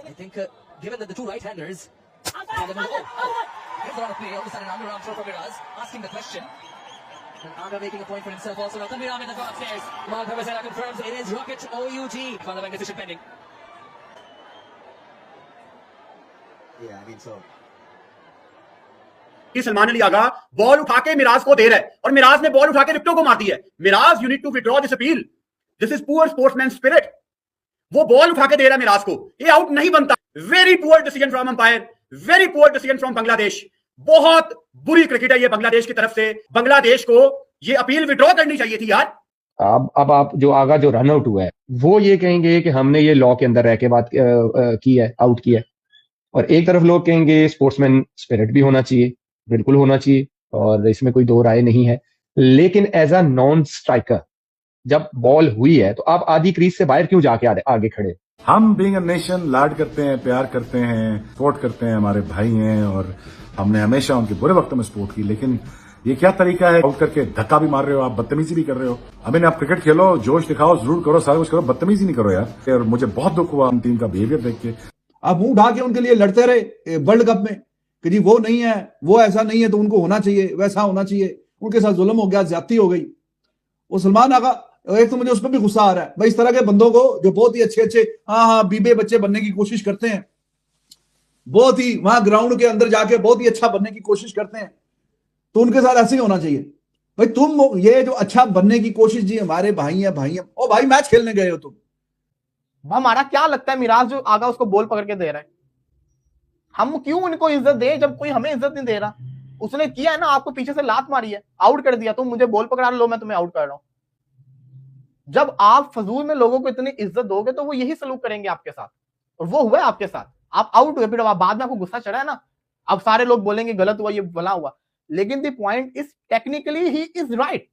I think, given that the two right-handers, gives a lot of play. All of a sudden, underarm throw from Miraz, asking the question. And Aga making a point for himself also. Now Tanvir Ahmed has gone upstairs. Mal Pravasera confirms it is Rocket OUG. Final bank decision pending. Yeah, I mean so. कि Salman Ali Agha ball उठा के मिराज को दे रहा है और मिराज ने ball उठा के विकेटों को मार दी है. Miraz, you need to withdraw this appeal. This is poor sportsman spirit. वो बॉल उठा के दे रहा है मिराज को, ये आउट नहीं बनता. Very poor decision from umpire, very poor decision from Bangladesh. बहुत बुरी क्रिकेट है ये बांग्लादेश की तरफ से. बांग्लादेश को ये अपील विड्रॉ करनी चाहिए थी यार. अब आप जो आगा जो रन आउट हुआ है वो ये कहेंगे कि हमने ये लॉ के अंदर रह के बात की है, आउट किया है. और एक तरफ लोग कहेंगे स्पोर्ट्समैन स्पिरिट भी होना चाहिए, बिल्कुल होना चाहिए, और इसमें कोई दो राय नहीं है. लेकिन एज अ नॉन स्ट्राइकर जब बॉल हुई है तो आप आधी क्रीज से बाहर क्यों जाके आगे खड़े? हम बीइंग अ नेशन लाड करते हैं, प्यार करते हैं, सपोर्ट करते हैं, हमारे भाई हैं और हमने हमेशा उनके बुरे वक्त में सपोर्ट की. लेकिन ये क्या तरीका है? आउट करके धक्का भी मार रहे हो आप, बदतमीजी भी कर रहे हो. अभी आप क्रिकेट खेलो, जोश दिखाओ, जरूर करो, सारा कुछ करो, बदतमीजी नहीं करो यार. और मुझे बहुत दुख हुआ टीम का बिहेवियर देख के. आप मुंह उठा के उनके लिए लड़ते रहे वर्ल्ड कप में कि जी वो नहीं है, वो ऐसा नहीं है, तो उनको होना चाहिए, वैसा होना चाहिए. उनके साथ जुल्म हो गया, ज्यादती हो गई. वो सलमान आगा, एक तो मुझे उस पर भी गुस्सा आ रहा है भाई, इस तरह के बंदों को जो बहुत ही अच्छे अच्छे बीबे बच्चे बनने की कोशिश करते हैं, बहुत ही वहां ग्राउंड के अंदर जाके बहुत ही अच्छा बनने की कोशिश करते हैं, तो उनके साथ ऐसे ही होना चाहिए. भाई तुम ये जो अच्छा बनने की कोशिश, जी हमारे भाई हैं, ओ भाई मैच खेलने गए हो तुम. हमारा क्या लगता है मिराज जो आगा उसको बॉल पकड़ के दे रहा है, हम क्यों उनको इज्जत दे जब कोई हमें इज्जत नहीं दे रहा? उसने किया है ना, आपको पीछे से लात मारी है, आउट कर दिया, तुम मुझे बॉल पकड़ा लो, मैं तुम्हें आउट कर रहा हूं. जब आप फजूल में लोगों को इतनी इज्जत दोगे तो वो यही सलूक करेंगे आपके साथ, और वो हुआ है आपके साथ. आप आउट हुए, फिर बाद में आपको गुस्सा चढ़ा है ना, अब सारे लोग बोलेंगे गलत हुआ, ये भला हुआ. लेकिन the point is technically he is right.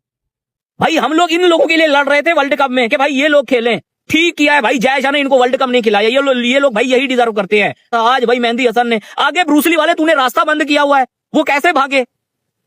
भाई हम लोग इन लोगों के लिए लड़ रहे थे वर्ल्ड कप में कि भाई ये लोग खेलें, ठीक किया है भाई. जय शाह ने इनको वर्ल्ड कप नहीं खिलाया, ये लोग भाई यही डिजर्व करते हैं. आज भाई मेहंदी हसन ने आगे, ब्रूसली वाले तूने रास्ता बंद किया हुआ है, वो कैसे भागे?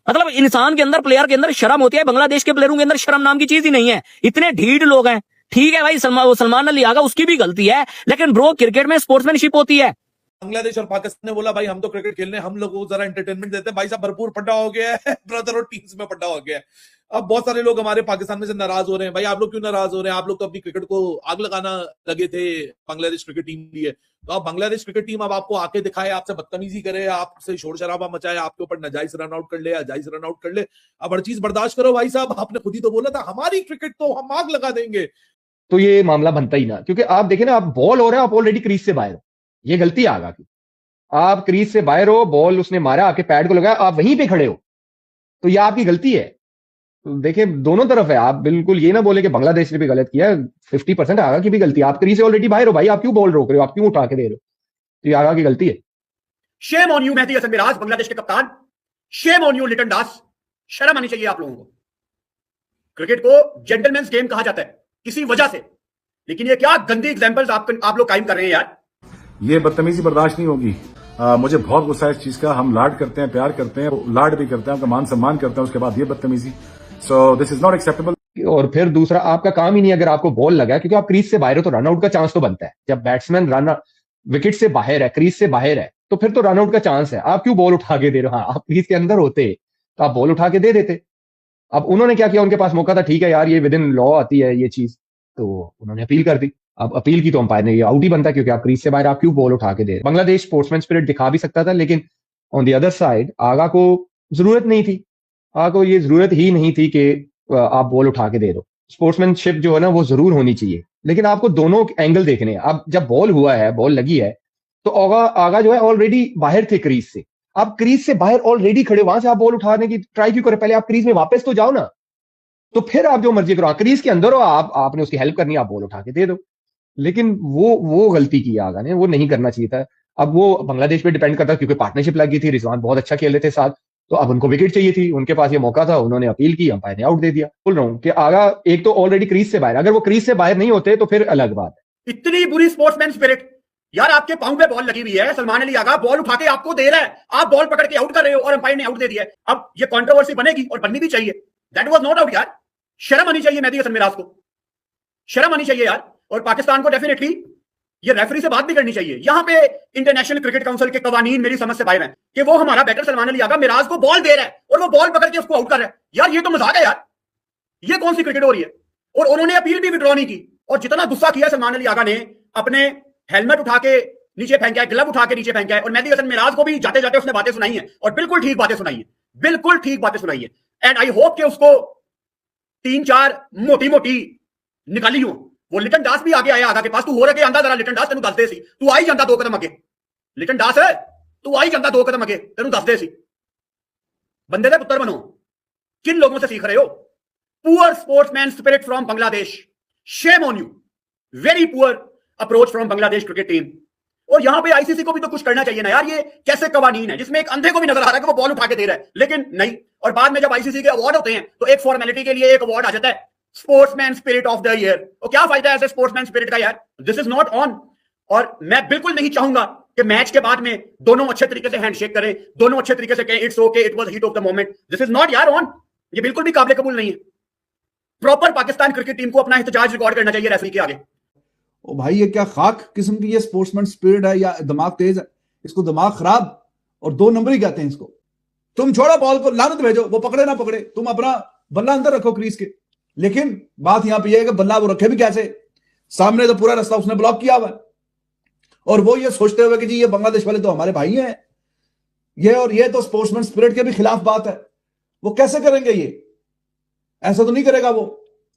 मतलब इंसान के अंदर, प्लेयर के अंदर शर्म होती है. बांग्लादेश के प्लेयरों के अंदर शर्म नाम की चीज ही नहीं है. इतने ढीठ लोग हैं. ठीक है भाई, सलमान अली आगा उसकी भी गलती है, लेकिन ब्रो क्रिकेट में स्पोर्ट्समैनशिप होती है. बांग्लादेश और पाकिस्तान ने बोला भाई हम तो क्रिकेट खेलने, हम लोग को जरा एंटरटेनमेंट देते हैं. भाई साहब भरपूर पड्डा हो गया है ब्रदर, और टीम्स में पड्डा हो गया है. अब बहुत सारे लोग हमारे पाकिस्तान में से नाराज हो रहे हैं. भाई आप लोग क्यों नाराज हो रहे हैं? आप लोग तो अपनी क्रिकेट को आग लगाना लगे थे बांग्लादेश क्रिकेट टीम लिए. तो अब बांग्लादेश क्रिकेट टीम अब आपको आके दिखाए, आपसे बदतमीजी करे, आपसे शोर शराबा मचाए, आपके ऊपर नाजायज रन आउट कर ले, जायज रन आउट कर ले. अब हर चीज बर्दाश्त करो भाई साहब. आपने खुद ही तो बोला था हमारी क्रिकेट तो हम आग लगा देंगे. तो ये मामला बनता ही ना, क्योंकि आप देखें ना, आप बॉल हो रहा है, आप ऑलरेडी क्रीज से बाहर हो. ये गलती है आगा की. आप क्रीज से बाहर हो, बॉल उसने मारा, आपके पैड को लगाया, आप वहीं पे खड़े हो, तो ये आपकी गलती है. तो देखिए दोनों तरफ है. आप बिल्कुल ये ना बोले कि बांग्लादेश ने भी गलत किया. 50% आगा की भी गलती है. आप क्रीज से ऑलरेडी बाहर हो भाई, आप क्यों बॉल रोक रहे हो, आप क्यों उठा के दे रहे हो? तो ये आगा की गलती है. Shame on you Mehidy Hasan Miraz, Bangladesh के कप्तान. Shame on you Liton Das. शर्म आनी चाहिए आप लोगों को. क्रिकेट को जेंटलमैन्स गेम कहा जाता है किसी वजह से, लेकिन ये क्या गंदी एग्जांपल्स आप लोग कायम कर रहे हैं यार. ये बदतमीजी बर्दाश्त नहीं होगी. मुझे बहुत गुस्सा है इस चीज का. हम लाड करते हैं, प्यार करते हैं, लाड भी करते हैं, उनका मान सम्मान करते हैं, उसके बाद ये बदतमीजी. So this is not acceptable. और फिर दूसरा, आपका काम ही नहीं, अगर आपको बॉल लगा है, क्योंकि आप क्रीज से बाहर हो तो रनआउट का चांस तो बनता है. जब बैट्समैन रन विकेट से बाहर है, क्रीज से बाहर है, तो फिर तो रनआउट का चांस है. आप क्यों बॉल उठा के दे रहे हो? हाँ, आप क्रीज के अंदर होते तो आप बॉल उठा के दे देते. अब उन्होंने क्या किया, उनके पास मौका था, ठीक है यार ये विद इन लॉ आती है ये चीज, तो उन्होंने अपील कर दी. अब अपील की तो अंपायर ने, ये आउट ही बनता है, क्योंकि आप क्रीज से बाहर, आप क्यों बॉल उठा के दे. बांग्लादेश स्पोर्ट्समैन स्पिरिट दिखा भी सकता था, लेकिन ऑन द अदर साइड आगा को जरूरत नहीं थी. आगा को ये जरूरत ही नहीं थी कि आप बॉल उठा के दे दो. स्पोर्ट्समैनशिप जो है ना वो जरूर होनी चाहिए, लेकिन आपको दोनों एंगल देखने हैं. अब जब बॉल हुआ है, बॉल लगी है, तो आगा जो है ऑलरेडी बाहर थे क्रीज से. आप क्रीज से बाहर ऑलरेडी खड़े, वहां से आप बॉल उठाने की ट्राई क्यों करें? पहले आप क्रीज में वापस तो जाओ ना, तो फिर आप जो मर्जी करो. क्रीज के अंदर हो, आपने उसकी हेल्प करनी है, आप बॉल उठा के दे दो. लेकिन वो गलती की आगा ने, वो नहीं करना चाहिए था. अब वो बांग्लादेश पे डिपेंड करता, क्योंकि पार्टनरशिप लगी थी, रिजवान बहुत अच्छा खेल रहे थे साथ, तो अब उनको विकेट चाहिए थी, उनके पास ये मौका था, उन्होंने अपील की, अंपायर ने आउट दे दिया. बोल रहा हूं कि आगा एक तो ऑलरेडी क्रीज से बाहर, अगर वो क्रीज से बाहर नहीं होते तो फिर अलग बात है. इतनी बुरी स्पोर्ट्समैन स्पिरिट यार. आपके पांव पे बॉल लगी हुई है, सलमान अली आगा बॉल उठा के आपको दे रहा है, आप बॉल पकड़ के आउट कर रहे हो और अंपायर ने आउट दे दिया है. अब ये कंट्रोवर्सी बनेगी और बननी भी चाहिए. दैट वाज नॉट आउट यार. शर्म आनी चाहिए मेहदी हसन मिराज को, शर्म आनी चाहिए यार. और पाकिस्तान को डेफिनेटली ये रेफरी से बात भी करनी चाहिए। यहां पे इंटरनेशनल क्रिकेट काउंसिल के कवानीन मेरी समझ से बाहर हैं कि वो हमारा बैटर सलमान अली आगा मिराज को बॉल दे रहा है और वो बॉल पकड़ के उसको आउट कर रहा है। यार ये तो मजाक है यार, ये कौन सी क्रिकेट हो रही है? और उन्होंने अपील भी विड्रॉ नहीं की। और जितना गुस्सा किया सलमान अली आगा ने, अपने हेलमेट उठा के नीचे फेंका है, ग्लव उठा के नीचे फेंका है, और मेहदी हसन मिराज को भी जाते जाते उसने बातें सुनाई है, और बिल्कुल ठीक बातें सुनाई है, बिल्कुल ठीक बातें सुनाई है। एंड आई होप कि उसको 3-4 मोटी मोटी निकाली हो। वो लिटन दास भी आगे आया आगा के पास, तू हो रखे आंदा जरा लिटन दास, तेन दस दे सी, तू आई जाता 2 कदम अगे। लिटन दास है, तू आई जाता 2 कदम अगे, तेन दस दे सी। बंदे दे पुत्र बनो। किन लोगों से सीख रहे हो? Poor sportsman spirit from Bangladesh, Shem on you, very poor approach from Bangladesh cricket team. और यहां पे आईसीसी को भी तो कुछ करना चाहिए ना यार। ये कैसे कवानीन है जिसमें एक अंधे को भी नजर आ रहा है कि वो बॉल उठा के दे रहा है, लेकिन नहीं। और बाद में जब आईसीसी के अवार्ड होते हैं तो एक फॉर्मेलिटी के लिए एक अवार्ड आ जाता है, sportsman spirit of the year. तो क्या फायदा है ऐसे स्पोर्ट्समैन स्पिरिट का यार? This is not on. और मैं बिल्कुल नहीं चाहूंगा कि मैच के बाद में दोनों अच्छे तरीके से हैंडशेक करें, दोनों अच्छे तरीके से कहें it's okay, it was heat of the moment. This is not यार ऑन। ये बिल्कुल भी काबिल कबूल नहीं है। प्रॉपर पाकिस्तान क्रिकेट टीम को अपना एहतजाज रिकॉर्ड करना चाहिए रेफरी के आगे। ओ भाई, ये क्या खाक किस्म की ये स्पोर्ट्समैन स्पिरिट है या दिमाग तेज है? इसको दिमाग खराब और 2 नंबर ही कहते हैं इसको। तुम छोड़ो बॉल को, लानत भेजो, वो पकड़े ना पकड़े, तुम अपना बल्ला अंदर रखो क्रीज के। लेकिन बात यहां पे ये है कि बल्ला वो रखे भी कैसे? सामने तो पूरा रास्ता उसने ब्लॉक किया हुआ है, और वो ये सोचते हुए कि जी ये बांग्लादेश वाले तो हमारे भाई हैं, ये और ये तो स्पोर्ट्समैन स्पिरिट के भी खिलाफ बात है। वो कैसे करेंगे ये? ऐसा तो नहीं करेगा वो।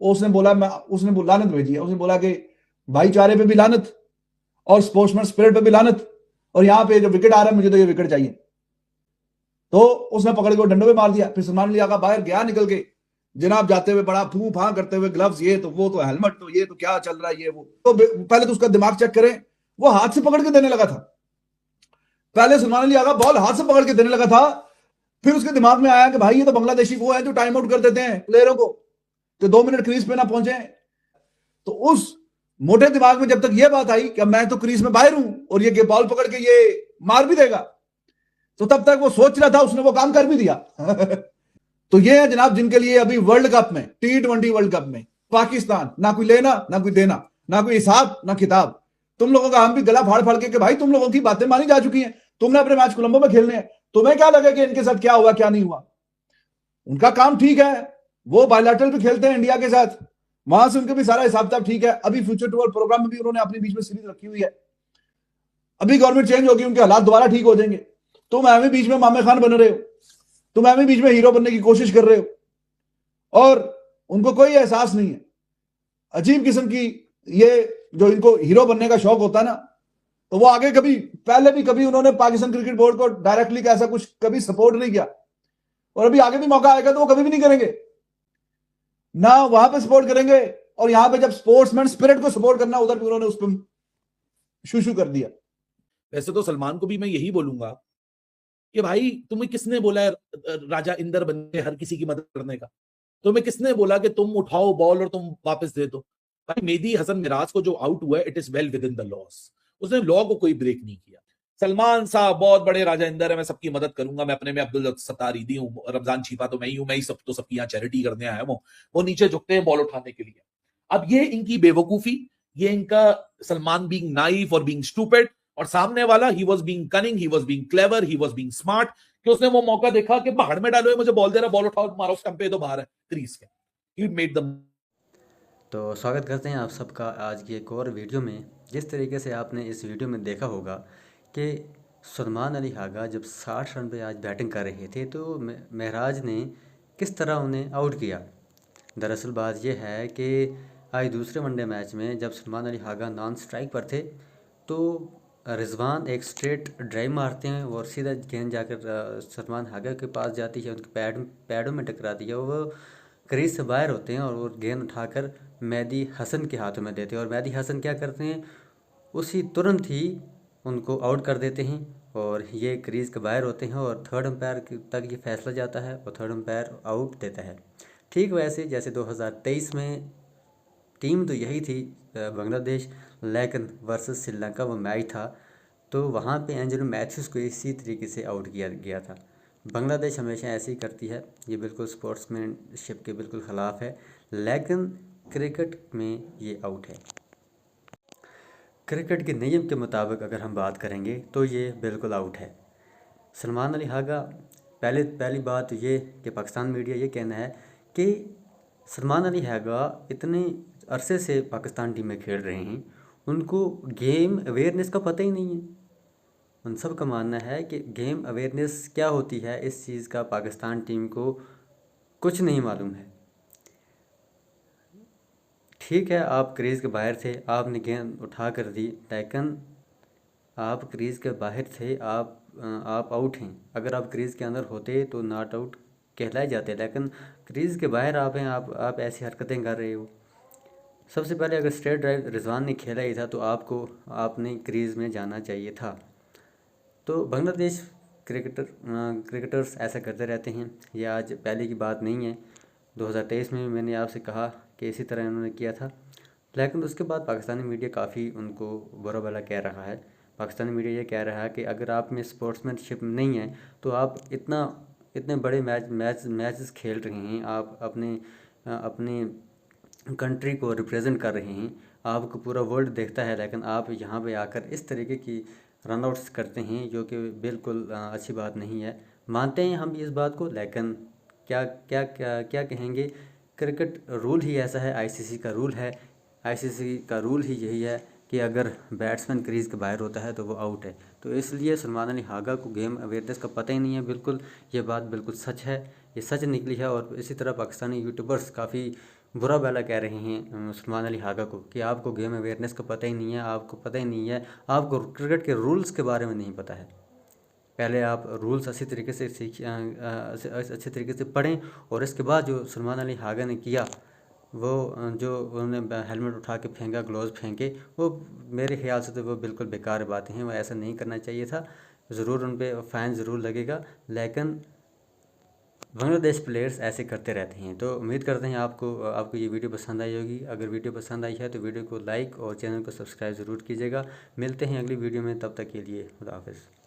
उसने बोला, उसने लानत भेजी है, उसने बोला कि भाईचारे पे भी लानत और स्पोर्ट्समैन स्पिरिट पे भी लानत, और यहां पे जो विकेट आ रहा है मुझे तो ये विकेट चाहिए। तो उसने पकड़ के डंडों पे मार दिया। फिर सलमान अली आगा बाहर गया निकल के, जनाब जाते हुए बड़ा फू फां करते हुए, ग्लव्स ये तो वो तो हेलमेट तो ये तो क्या चल रहा है ये वो। तो पहले तो उसका दिमाग चेक करें, वो हाथ से पकड़ के देने लगा था। पहले सलमान अली आगा बॉल हाथ से पकड़ के देने लगा था, फिर उसके दिमाग में आया कि भाई ये तो बांग्लादेशी वो है जो टाइम आउट कर देते हैं प्लेयरों को, तो 2 मिनट क्रीज पे ना पहुंचे। तो उस मोटे दिमाग में जब तक ये बात आई कि मैं तो क्रीज में बाहर हूं और ये बॉल पकड़ के ये मार भी देगा, तो तब तक वो सोच रहा था, उसने वो काम कर भी दिया। तो ये है जनाब जिनके लिए अभी वर्ल्ड कप में, T20 वर्ल्ड कप में पाकिस्तान ना कोई लेना ना कोई देना, ना कोई हिसाब ना किताब। तुम लोगों का हम भी गला फाड़ फाड़ के कि भाई तुम लोगों की बातें मानी जा चुकी हैं, तुमने अपने मैच कोलंबो में खेलने हैं, तुम्हें क्या लगे कि इनके साथ क्या हुआ क्या नहीं हुआ? उनका काम ठीक है, वो बायलैटरल भी खेलते हैं इंडिया के साथ, वहां से उनके भी सारा हिसाब किताब ठीक है। अभी फ्यूचर टूर प्रोग्राम में भी उन्होंने अपने बीच में सीरीज रखी हुई है। अभी गवर्नमेंट चेंज होगी, उनके हालात दोबारा ठीक हो जाएंगे। तुम एवं बीच में मामे खान बन रहे हो, तुम एवं बीच में हीरो बनने की कोशिश कर रहे हो, और उनको कोई एहसास नहीं है। अजीब किस्म की ये जो इनको हीरो बनने का शौक होता है ना, तो वो आगे कभी, पहले भी कभी उन्होंने पाकिस्तान क्रिकेट बोर्ड को डायरेक्टली ऐसा कुछ कभी सपोर्ट नहीं किया, और अभी आगे भी मौका आएगा तो वो कभी भी नहीं करेंगे ना, वहां पे सपोर्ट करेंगे। और यहां पे जब स्पोर्ट्समैन स्पिरिट को सपोर्ट करना, उधर भी उन्होंने उस पर शू कर दिया। वैसे तो सलमान को भी मैं यही बोलूंगा कि भाई तुम्हें किसने बोला है राजा इंदर बन के हर किसी की मदद करने का? तुम्हें किसने बोला कि तुम उठाओ बॉल और तुम वापस दे दो? भाई मेहदी हसन मिराज को जो आउट हुआ है, it is well with in the loss. उसने लॉ को कोई ब्रेक नहीं किया। सलमान साहब बहुत बड़े राजा इंदर है, मैं सबकी मदद करूंगा, मैं अपने में अब्दुल सत्तार ईदी हूँ, रमजान छीपा तो मैं ही हूं, मैं ही सब तो सबकी यहाँ चैरिटी करने आया हूँ। वो नीचे झुकते हैं बॉल उठाने के लिए। अब ये इनकी बेवकूफी, ये इनका सलमान बीइंग नाइव और बीइंग स्टूपिड, और सामने वाला he was being cunning, he was being clever, he was being smart, कि उसने वो मौका देखा कि भाड़ में डालो, मुझे बॉल दे रहा, बॉल उठाओ मारो स्टंप पे, तो बाहर है क्रीज के। He made the. तो स्वागत करते हैं आप सबका आज की एक और वीडियो में। जिस तरीके से आपने इस वीडियो में देखा होगा कि सलमान अली आगा जब 60 रन पे आज बैटिंग कर रहे थे तो महराज ने किस तरह उन्हें आउट किया। दरअसल बात यह है कि आज दूसरे वनडे मैच में जब सलमान अली आगा नॉन स्ट्राइक पर थे तो रिजवान एक स्ट्रेट ड्राइव मारते हैं और सीधा गेंद जाकर सलमान आगा के पास जाती है, उनके पैडों में टकराती है, वो क्रीज से बाहर होते हैं और वो गेंद उठाकर मेहदी हसन के हाथों में देते हैं। और मेहदी हसन क्या करते हैं, उसी तुरंत ही उनको आउट कर देते हैं और ये क्रीज के बाहर होते हैं और थर्ड अंपायर तक ये फैसला जाता है और थर्ड अंपायर आउट देता है। ठीक वैसे जैसे 2023 में टीम तो यही थी बांग्लादेश, लेकिन वर्सेस श्रीलंका वो मैच था तो वहाँ पे एंजेलो मैथ्यूज को इसी तरीके से आउट किया गया था। बांग्लादेश हमेशा ऐसे ही करती है, ये बिल्कुल स्पोर्ट्समैनशिप के बिल्कुल ख़िलाफ़ है, लेकिन क्रिकेट में ये आउट है। क्रिकेट के नियम के मुताबिक अगर हम बात करेंगे तो ये बिल्कुल आउट है। सलमान अली हागा, पहली बात ये कि पाकिस्तान मीडिया ये कहना है कि सलमान अली हागा इतने अरसे से पाकिस्तान टीम में खेल रहे हैं, उनको गेम अवेयरनेस का पता ही नहीं है। उन सब का मानना है कि गेम अवेयरनेस क्या होती है इस चीज़ का पाकिस्तान टीम को कुछ नहीं मालूम है। ठीक है, आप क्रीज़ के बाहर थे, आपने गेंद उठा कर दी, लेकिन आप क्रीज़ के बाहर थे, आप आउट हैं। अगर आप क्रीज़ के अंदर होते तो नॉट आउट कहलाए जाते, लेकिन क्रीज़ के बाहर आप हैं, आप ऐसी हरकतें कर रहे हो। सबसे पहले अगर स्ट्रेट ड्राइव रिजवान ने खेला ही था तो आपने क्रीज़ में जाना चाहिए था। तो बांग्लादेश क्रिकेटर्स ऐसा करते रहते हैं, ये आज पहले की बात नहीं है। 2023 में भी मैंने आपसे कहा कि इसी तरह इन्होंने किया था, लेकिन उसके बाद पाकिस्तानी मीडिया काफ़ी उनको बुरा भला कह रहा है। पाकिस्तानी मीडिया ये कह रहा है कि अगर आप में स्पोर्ट्समैनशिप नहीं है तो आप इतने बड़े मैचेस खेल रहे हैं, आप अपने कंट्री को रिप्रेजेंट कर रहे हैं, आपको पूरा वर्ल्ड देखता है, लेकिन आप यहाँ पे आकर इस तरीके की रन आउट्स करते हैं जो कि बिल्कुल अच्छी बात नहीं है। मानते हैं हम इस बात को, लेकिन क्या कहेंगे, क्रिकेट रूल ही ऐसा है, आईसीसी का रूल है। आईसीसी का रूल ही यही है कि अगर बैट्समैन क्रीज़ के बाहर होता है तो वो आउट है। तो इसलिए सलमान अली हागा को गेम अवेयरनेस का पता ही नहीं है। बिल्कुल ये बात बिल्कुल सच है, ये सच निकली है। और इसी तरह पाकिस्तानी यूट्यूबर्स काफ़ी बुरा भला कह रहे हैं सलमान अली हागा को कि आपको गेम अवेयरनेस का पता ही नहीं है, आपको पता ही नहीं है, आपको क्रिकेट के रूल्स के बारे में नहीं पता है। पहले आप रूल्स अच्छी तरीके से अच्छे तरीके से पढ़ें, और इसके बाद जो सलमान अली हागा ने किया, वो जो उन्होंने हेलमेट उठा के फेंका, ग्लोव्स फेंके, वो मेरे ख्याल से तो वो बिल्कुल बेकार बातें हैं, वो ऐसा नहीं करना चाहिए था। ज़रूर उन पर फ़ाइन ज़रूर लगेगा, लेकिन बांग्लादेश प्लेयर्स ऐसे करते रहते हैं। तो उम्मीद करते हैं आपको ये वीडियो पसंद आई होगी। अगर वीडियो पसंद आई है तो वीडियो को लाइक और चैनल को सब्सक्राइब ज़रूर कीजिएगा। मिलते हैं अगली वीडियो में, तब तक के लिए खुदा हाफिज़।